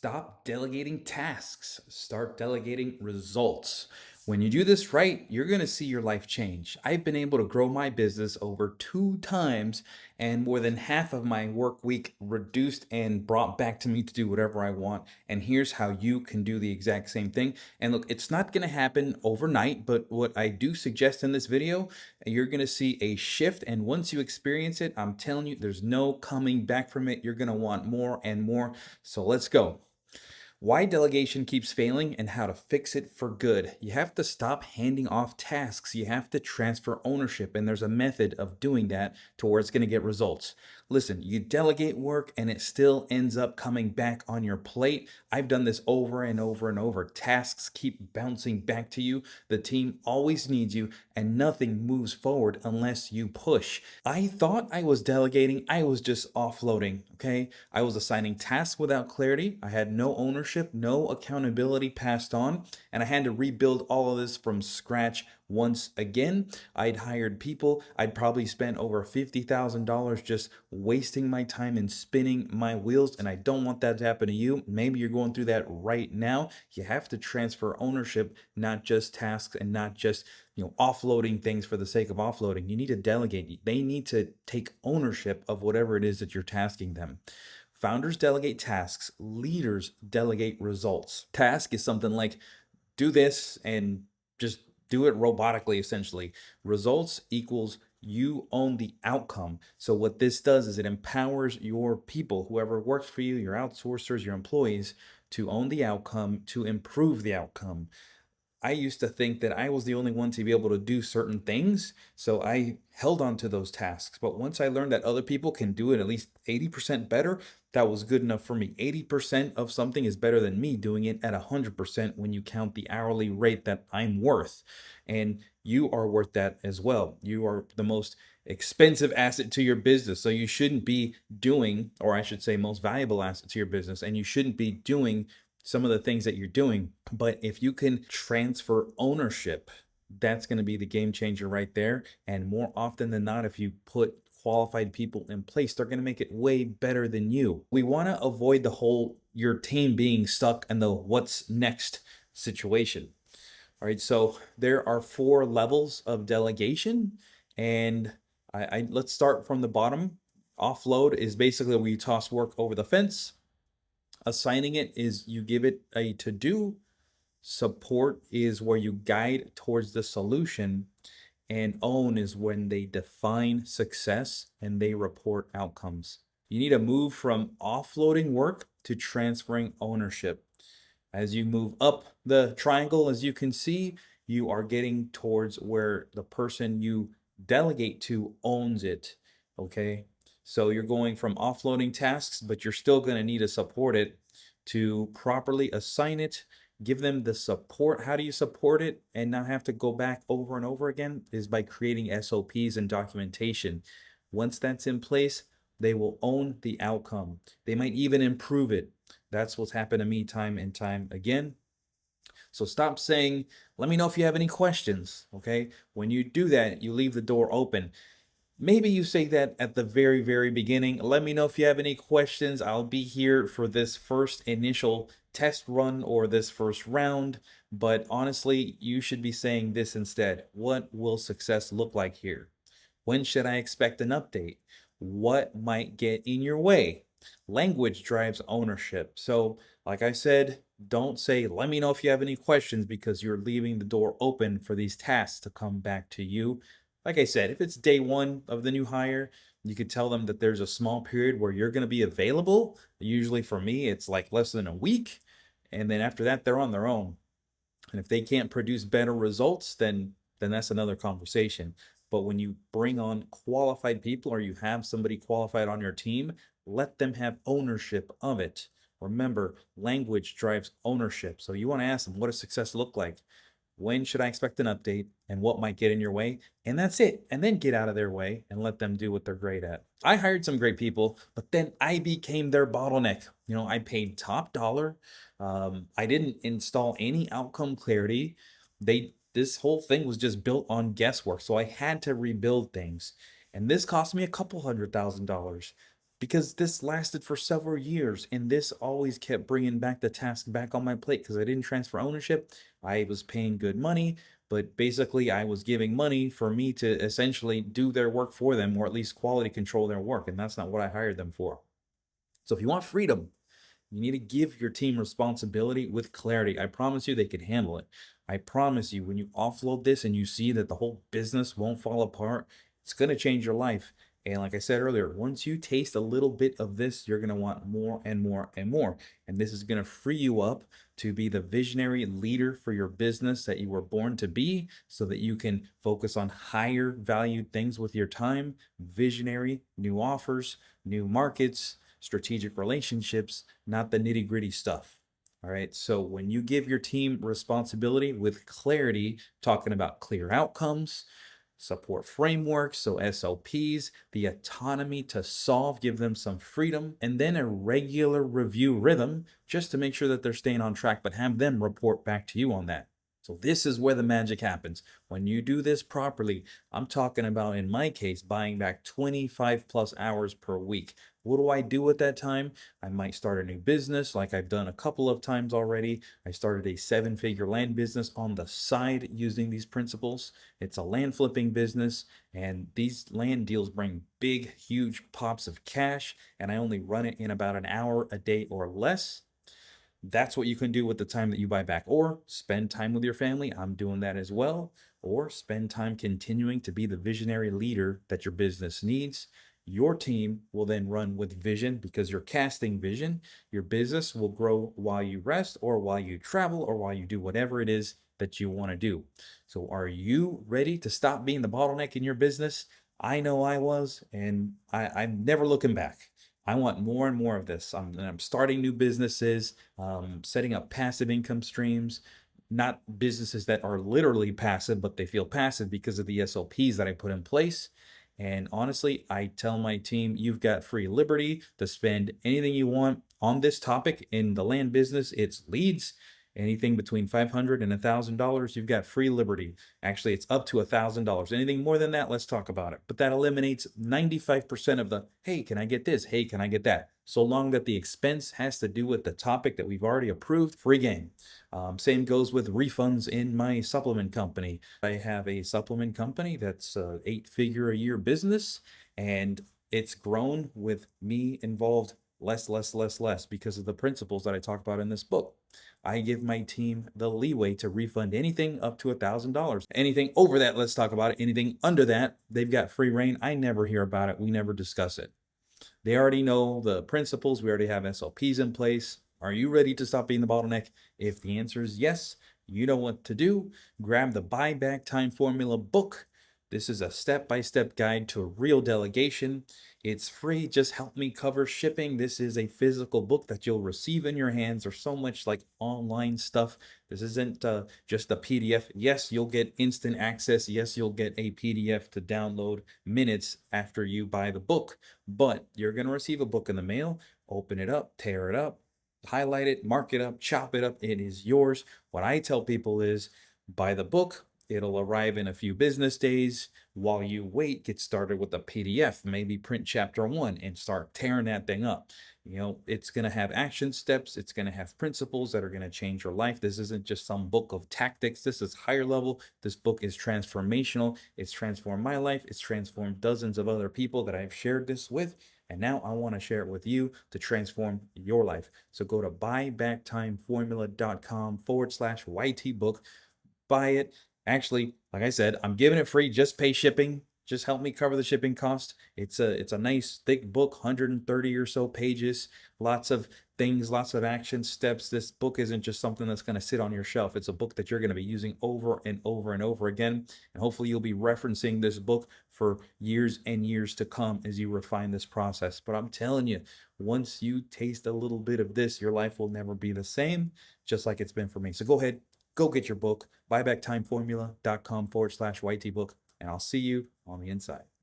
Stop delegating tasks, start delegating results. When you do this right, you're going to see your life change. I've been able to grow my business over 2 times and more than half of my work week reduced and brought back to me to do whatever I want. And here's how you can do the exact same thing. And look, it's not going to happen overnight, but what I do suggest in this video, you're going to see a shift. And once you experience it, I'm telling you, there's no coming back from it. You're going to want more and more. So let's go. Why delegation keeps failing and how to fix it for good. You have to stop handing off tasks. You have to transfer ownership, and there's a method of doing that to where it's going to get results. Listen, you delegate work and it still ends up coming back on your plate. I've done this over and over and over. Tasks keep bouncing back to you. The team always needs you, and nothing moves forward unless you push. I thought I was delegating, I was just offloading, okay? I was assigning tasks without clarity. I had no ownership, no accountability passed on, and I had to rebuild all of this from scratch once again. I'd hired people. I'd probably spent over $50,000 just wasting my time and spinning my wheels, and I don't want that to happen to you. Maybe you're going through that right now. You have to transfer ownership, not just tasks and not just offloading things for the sake of offloading. You need to delegate. They need to take ownership of whatever it is that you're tasking them. Founders delegate tasks, leaders delegate results. Task is something like do this and just do it robotically, essentially. Results equals you own the outcome. So what this does is it empowers your people, whoever works for you, your outsourcers, your employees, to own the outcome, to improve the outcome. I used to think that I was the only one to be able to do certain things, so I held on to those tasks. But once I learned that other people can do it at least 80% better, that was good enough for me. 80% of something is better than me doing it at 100% when you count the hourly rate that I'm worth. And you are worth that as well. You are the most expensive asset to your business. So you shouldn't be doing, or I should say, most valuable asset to your business, and you shouldn't be doing some of the things that you're doing. But if you can transfer ownership, that's going to be the game changer right there. And more often than not, if you put qualified people in place, they're going to make it way better than you. We want to avoid the whole your team being stuck in the what's next situation. All right, so there are 4 levels of delegation, and let's start from the bottom. Offload is basically where you toss work over the fence. Assigning it is you give it a to-do. Support is where you guide towards the solution. And own is when they define success and they report outcomes. You need to move from offloading work to transferring ownership. As you move up the triangle, as you can see, you are getting towards where the person you delegate to owns it, okay? So you're going from offloading tasks, but you're still going to need to support it to properly assign it, give them the support. How do you support it and not have to go back over and over again? Is by creating SOPs and documentation. Once that's in place, they will own the outcome. They might even improve it. That's what's happened to me time and time again. So stop saying, let me know if you have any questions, okay? When you do that, you leave the door open. Maybe you say that at the very, very beginning. Let me know if you have any questions. I'll be here for this first initial test run or this first round. But honestly, you should be saying this instead. What will success look like here? When should I expect an update? What might get in your way? Language drives ownership. So, like I said, don't say, let me know if you have any questions, because you're leaving the door open for these tasks to come back to you. Like I said, if it's day one of the new hire, you could tell them that there's a small period where you're going to be available. Usually for me, it's like less than a week. And then after that, they're on their own. And if they can't produce better results, then that's another conversation. But when you bring on qualified people or you have somebody qualified on your team, let them have ownership of it. Remember, language drives ownership. So you want to ask them, what does success look like? When should I expect an update and what might get in your way? And that's it. And then get out of their way and let them do what they're great at. I hired some great people, but then I became their bottleneck. I paid top dollar. I didn't install any outcome clarity. This whole thing was just built on guesswork. So I had to rebuild things. And this cost me a couple $100,000. because this lasted for several years and this always kept bringing back the task back on my plate because I didn't transfer ownership. I was paying good money, but basically I was giving money for me to essentially do their work for them, or at least quality control their work, and that's not what I hired them for. So if you want freedom, you need to give your team responsibility with clarity. I promise you they can handle it. I promise you, when you offload this and you see that the whole business won't fall apart, it's going to change your life. And like I said earlier, once you taste a little bit of this, you're going to want more and more and more. And this is going to free you up to be the visionary leader for your business that you were born to be, so that you can focus on higher valued things with your time, visionary, new offers, new markets, strategic relationships, not the nitty gritty stuff. All right. So when you give your team responsibility with clarity, talking about clear outcomes, support frameworks, so SOPs, the autonomy to solve, give them some freedom, and then a regular review rhythm just to make sure that they're staying on track, but have them report back to you on that. So this is where the magic happens. When you do this properly, I'm talking about, in my case, buying back 25 plus hours per week. What do I do at that time? I might start a new business like I've done a couple of times already. I started a 7-figure land business on the side using these principles. It's a land flipping business, and these land deals bring big, huge pops of cash, and I only run it in about an hour a day or less. That's what you can do with the time that you buy back, or spend time with your family. I'm doing that as well. Or spend time continuing to be the visionary leader that your business needs. Your team will then run with vision because you're casting vision. Your business will grow while you rest, or while you travel, or while you do whatever it is that you want to do. So are you ready to stop being the bottleneck in your business? I know I was, and I'm never looking back. I want more and more of this. I'm starting new businesses, setting up passive income streams, not businesses that are literally passive, but they feel passive because of the SOPs that I put in place. And honestly, I tell my team, you've got free liberty to spend anything you want on this topic. In the land business, it's leads. Anything between $500 and $1,000, you've got free liberty. Actually, it's up to $1,000. Anything more than that, let's talk about it. But that eliminates 95% of the, hey, can I get this? Hey, can I get that? So long that the expense has to do with the topic that we've already approved, free game. Same goes with refunds in my supplement company. I have a supplement company that's a 8-figure a year business, and it's grown with me involved less because of the principles that I talk about in this book. I give my team the leeway to refund anything up to $1,000. Anything over that, let's talk about it. Anything under that, they've got free reign. I never hear about it. We never discuss it. They already know the principles. We already have SOPs in place. Are you ready to stop being the bottleneck? If the answer is yes, you know what to do. Grab the Buyback Time Formula book. This is a step-by-step guide to real delegation. It's free. Just help me cover shipping. This is a physical book that you'll receive in your hands. There's so much like online stuff. This isn't just a PDF. Yes, you'll get instant access. Yes, you'll get a PDF to download minutes after you buy the book. But you're going to receive a book in the mail. Open it up, tear it up, highlight it, mark it up, chop it up. It is yours. What I tell people is buy the book. It'll arrive in a few business days. While you wait, get started with a PDF. Maybe print chapter 1 and start tearing that thing up. You know, it's going to have action steps. It's going to have principles that are going to change your life. This isn't just some book of tactics. This is higher level. This book is transformational. It's transformed my life. It's transformed dozens of other people that I've shared this with. And now I want to share it with you to transform your life. So go to buybackttimeformula.com/YT book. Buy it. Actually, like I said, I'm giving it free. Just pay shipping. Just help me cover the shipping cost. It's a nice thick book, 130 or so pages, lots of things, lots of action steps. This book isn't just something that's going to sit on your shelf. It's a book that you're going to be using over and over and over again. And hopefully you'll be referencing this book for years and years to come as you refine this process. But I'm telling you, once you taste a little bit of this, your life will never be the same, just like it's been for me. So go ahead, go get your book, buybacktimeformula.com/YT book, and I'll see you on the inside.